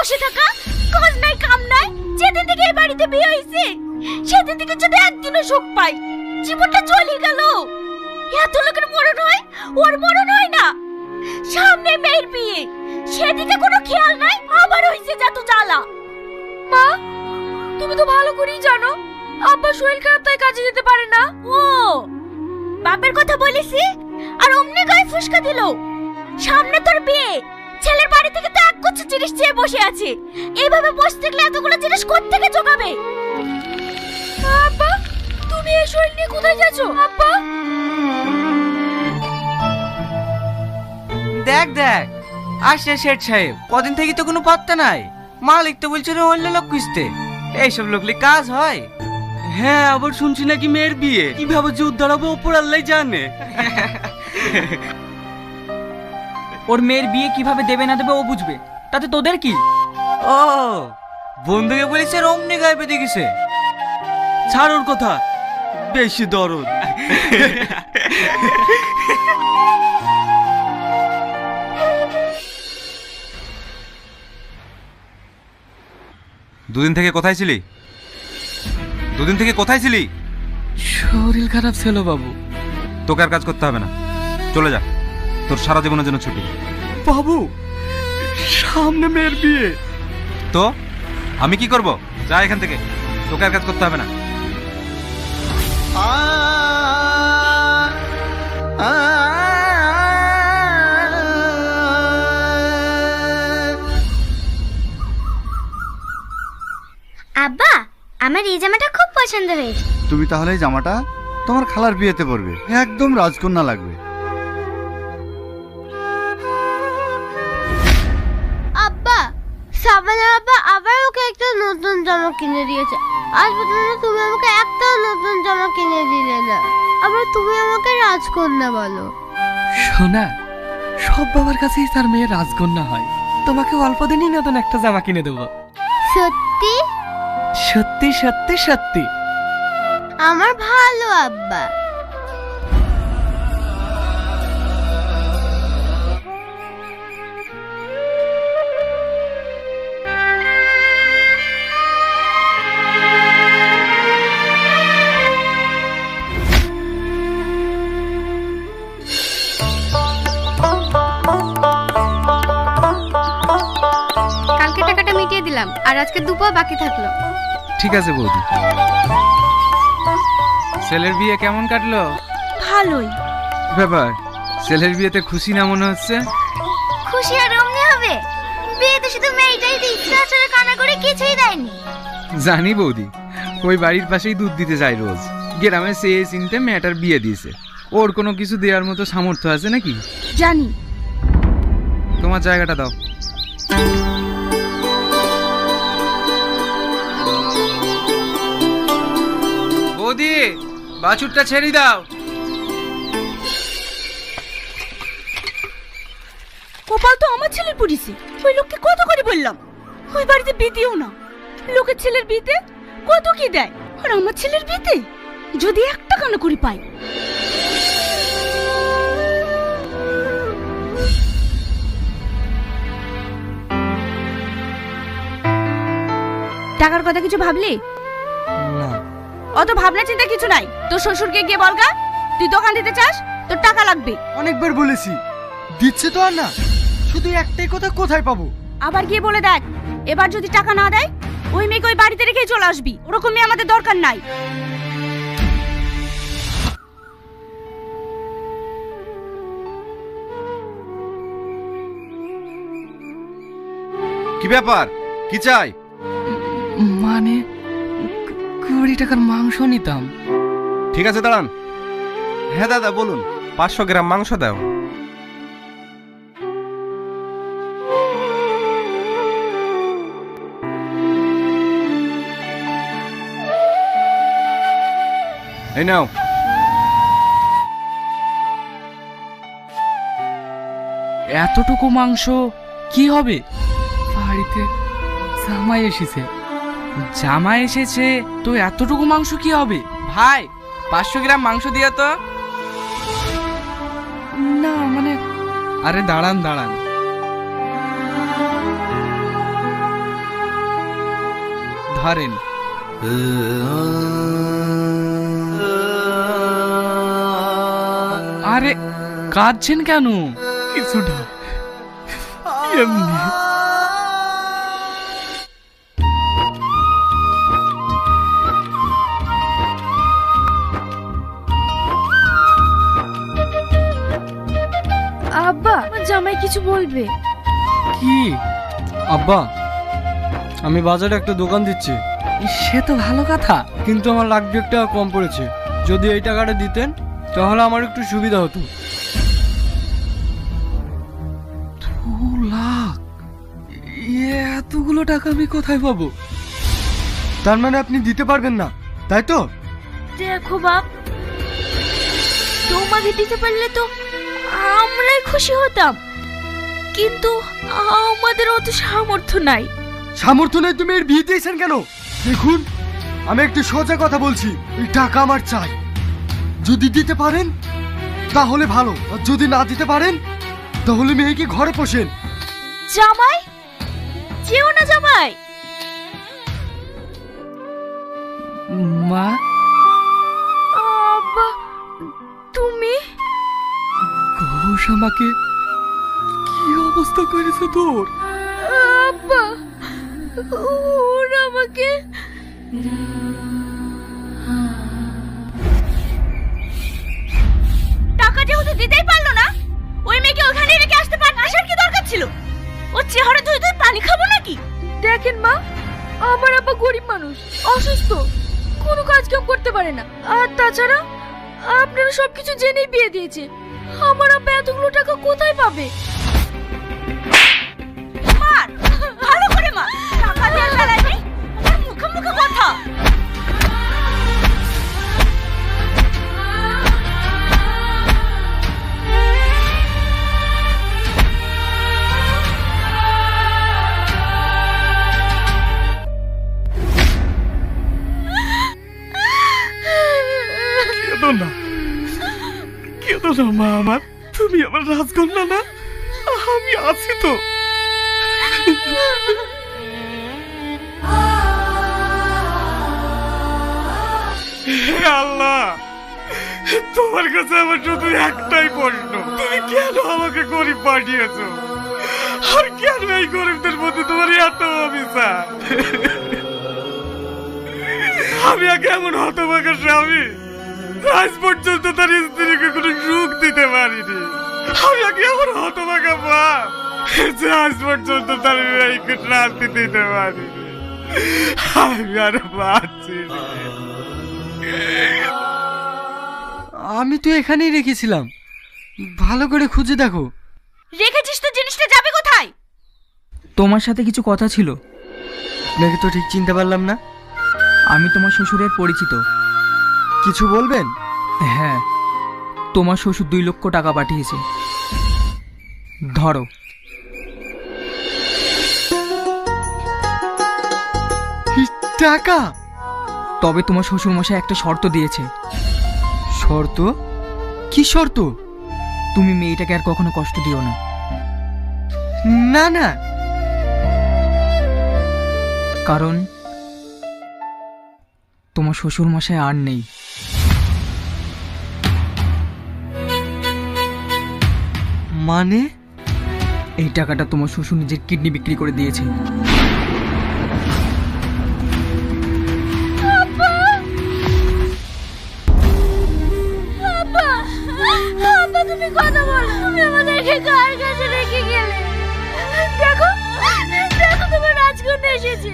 বসে থাকা, কাজ নাই কাম নাই। যেদিন থেকে এই বাড়িতে বিয়ে হয়েছে সেদিন থেকে যদি একদিনও সুখ পাই, জীবনটা চলে গেল। এত লোকের মরণ হয়, ওর মরণ হয় না। সামনে মেয়ের বিয়ে, সেদিকে কোনো খেয়াল নাই, আবার হইছে যত জ্বালা। মা, তুমি তো ভালো করেই জানো আব্বা শরীর খারাপ, তাই কাজে যেতে পারে না। ও বাপের কথা বলিসি আর অমনি গায়ে ফুসকা দিল। সামনে তোর বিয়ে, ছেলের বাড়ি থেকে তো এক গুচ্ছ জিনিস চেয়ে বসে আছে। এইভাবে বসে থাকলে এতগুলো জিনিস কোত্থেকে জোগাবে? আব্বা, তুমি এই শরীর নিয়ে কোথায় যাচ্ছ? আব্বা, দেখ দেখ, আসছে শেঠ সাহেব। কদিন থেকে তো কোনো পাত্তা নাই। মালিক তো বলছিল অন্য লোক খুঁজতে। এইসব লোকলি কাজ হয়? হ্যাঁ, আবার শুনছি নাকি মেয়ের বিয়ে। কিভাবে যে উদ্ধার হবে ওপর আল্লাহ জানে। ওর মেয়ের বিয়ে কিভাবে দেবে না দেবে ও বুঝবে, তাতে তোদের কি? ও বন্ধুকে বলেছে অমনি গায়ে বেঁধে গেছে। ছাড় ওর কথা, বেশি দরদ। দুদিন থেকে কোথায় ছিলি? দুদিন থেকে কোথায় ছিলি? শরীর খারাপ ছিল বাবু। তোকে আর কাজ করতে হবে না, চলে যা। তোর সারা জীবনের জন্য ছুটি। বাবু, সামনে মেয়ের বিয়ে। তো আমি কি করব? যা এখান থেকে, তোকে আর কাজ করতে হবে না। আব্বা, আমার এই জামাটা খুব পছন্দ হয়েছে। তুমি তাহলে এই জামাটা তোমার খালার বিয়েতে পরবে, একদম রাজকন্যা লাগবে। আব্বা, সাবানের আব্বা আবার ওকে একটা নতুন জামা কিনে দিয়েছে। আজ পর্যন্ত তুমি আমাকে একটা নতুন জামা কিনে দিলে না। আবার তুমি আমাকে রাজকন্যা বলো। শোনা, সব বাবার কাছেই তার মেয়ে রাজকন্যা হয়। তোমাকে অল্প দিনই নতুন একটা জামা কিনে দেবো। সত্যি? সত্যি সত্যি সত্যি। আমার ভালো আব্বা। কালকে টাকাটা মিটিয়ে দিলাম, আর আজকে দুপা বাকি থাকলো। ঠিক আছে বৌদি। ছেলের বিয়ে কেমন কাটলো? ভালোই। ব্যাপার, ছেলের বিয়েতে খুশি না মনে হচ্ছে? খুশি আর অমনি হবে? বিয়েতে শুধু মেয়েটাই দিয়েছে, তাছাড়া কানা করে কিছুই দেয়নি। জানি বৌদি, ওই বাড়ির পাশেই দুধ দিতে যায় রোজ। গ্রামে চেয়ে চিনতে মেয়েটার বিয়ে দিয়েছে। ওর কোনো কিছু দেওয়ার মতো সামর্থ্য আছে নাকি? জানি। তোমার জায়গাটা দাও। বৌদি, বাছুরটা ছেড়ে দাও। কপাল তো আমার ছেলের পড়িছে। ওই লোককে কত করে বললাম ওই বাড়িতে বিয়ে দিও না। লোকের ছেলের বিয়েতে কত কি দেয়, আর আমার ছেলের বিয়েতে যদি একটা কানা করে পাই। টাকার কথা কিছু ভাবলি? না। অত ভাবনা চিন্তা কিছু নাই। তোর শ্বশুরকে গিয়ে বলগা তুই দোকান দিতে চাস, তোর টাকা লাগবে। অনেকবার বলেছি, দিচ্ছে তো আর না। শুধু একটাই কথা, কোথায় পাবো? আবার গিয়ে বলে দেখ, এবার যদি টাকা না দেয় ওই মেয়েকে ওই বাড়িতে রেখেই চলে আসবি। ওরকম মেয়ে আমাদের দরকার নাই। কি ব্যাপার, কি চাই? মানে 20 টাকার মাংস নিতাম। ঠিক আছে, দাঁড়ান। হ্যাঁ দাদা বলুন। 500 গ্রাম মাংস দাও। এই নাও। এতটুকু মাংস কি হবে? বাড়িতে জামাই এসেছে। জামাই এসেছে তো এতটুকু মাংস কি হবে? ভাই, 500 গ্রাম মাংস দিয়া তো। না মানে, আরে দাঁড়ান দাঁড়ান। ধরেন। আরে কাঁদছেন কেন? কিছু না, এমনি। আব্বা, জামাই কিছু বলবে। কি আব্বা, আমি বাজারে একটা দোকান দিচ্ছি, সে তো ভালো কথা। কিন্তু আমার লাখ 2 টাকা কম পড়েছে। যদি এই টাকাটা দিতেন তাহলে আমার একটু সুবিধা হতো। 2 লাখ? এতগুলো টাকা আমি কোথায় পাবো? তার মানে আপনি দিতে পারবেন না, তাই তো? দেখো বাপ, তোমাকে দিতে পারলে তো আমরাই খুশি হতাম, কিন্তু আমাদের অত সামর্থ্য নাই। সামর্থ্য নেই তুমি এর বিয়ে দিয়েছেন কেন? দেখুন, আমি একটু সোজা কথা বলছি, এই টাকা আমার চাই। যদি দিতে পারেন তাহলে ভালো, আর যদি না দিতে পারেন তাহলে মেয়েকে ঘরে পোষেন। জামাই, যেও না জামাই। মা, আব্বা, তুমি? ঘোষ আমাকে কি অবস্থা করেছে তোর? আব্বা, ওরা আমাকে টাকা যেহেতু দিতেই পারলো না, ওই মেয়েকে ওখানে রেখে আসতে পার, আসার কি দরকার ছিল? ও চেহারা ধুয়ে ধুয়ে পানি খাবো নাকি? দেখেন মা, আমার আব্বা গরিব মানুষ, অসুস্থ, কোনো কাজ কাম করতে পারে না। আর তাছাড়া আপনারা সবকিছু জেনেই বিয়ে দিয়েছে। আমার আব্বা এতগুলো টাকা কোথায় পাবে? মার, ভালো করে মা, টাকা দিয়ে বেলায় নেই, আমার মুখে মুখে কথা। কেঁদো না, কেঁদো না মা আমার, তুমি আমার রাজকন্যা না, আমি আছি তো। হে আল্লাহ, তোমার কাছে আমার শুধু একটাই প্রশ্ন, তুমি কেন আমাকে গরিব পাঠিয়েছো? আর কেন এই গরিবদের মধ্যে তোমার এত অভিশাপ? আমি আগে এমন হতভাগা স্বামী, আজ পর্যন্ত তার স্ত্রীকে কোনো সুখ দিতে পারিনি। আমি আগে এমন হতভাগা বাপ, যে আজ পর্যন্ত তার মেয়েকে শান্তি দিতে পারিনি। আমি আর পারছি না। আমি তো এখানেই রেখেছিলাম, ভালো করে খুঁজে দেখো। রেখেছিস তো, জিনিসটা যাবে কোথায়? তোমার সাথে কিছু কথা ছিল। আপনাকে তো ঠিক চিনতে পারলাম না। আমি তোমার শ্বশুরের পরিচিত। কিছু বলবেন? হ্যাঁ, তোমার শ্বশুর 2 লক্ষ টাকা পাঠিয়েছে, ধরো। টাকা? তবে তোমার শ্বশুর মশাই একটা শর্ত দিয়েছে। শর্ত? কি শর্ত? তুমি মেয়েটাকে আর কখনো কষ্ট দিও না। না না, কারণ তোমার শ্বশুর মশাই আর নেই। মানে? এই টাকাটা তোমার শ্বশুর নিজের কিডনি বিক্রি করে দিয়েছে। আব্বা, তুমি কথা বলো, তুমি আমাদেরকে কার কাছে রেখে গেলে? দেখো, দেখো তোমার রাজকন্যা এসেছে।